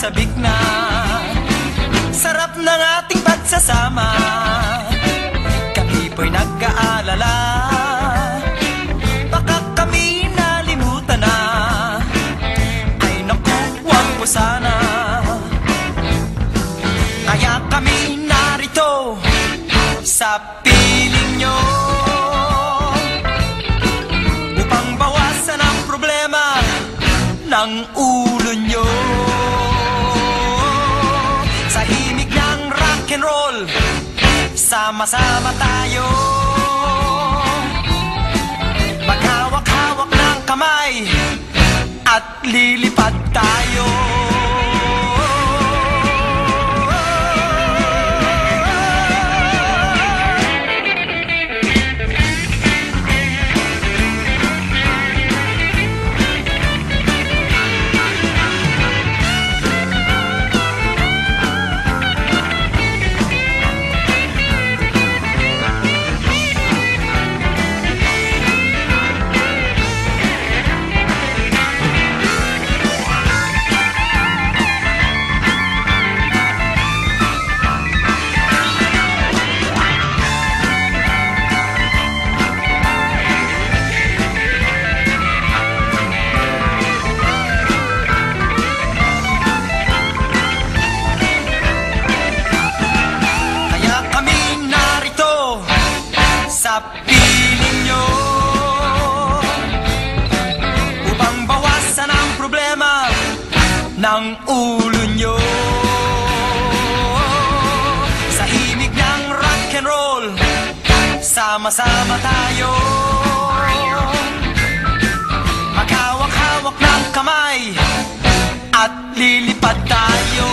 sabik na. Sarap ng ating pagsasama, kami po'y nag-aalala. Baka kami nalimutan na, ay naku, wag po sana. Kaya kami narito sa piling nyo, upang bawasan ang problema ng ulo nyo. Sa himig ng rock and roll, sama-sama tayo, maghawak-hawak ng kamay at lilipad tayo. Sa piling nyo, upang bawasan ang problema ng ulo nyo. Sa himig ng rock and roll, sama-sama tayo, maghawak-hawak ng kamay at lilipad tayo.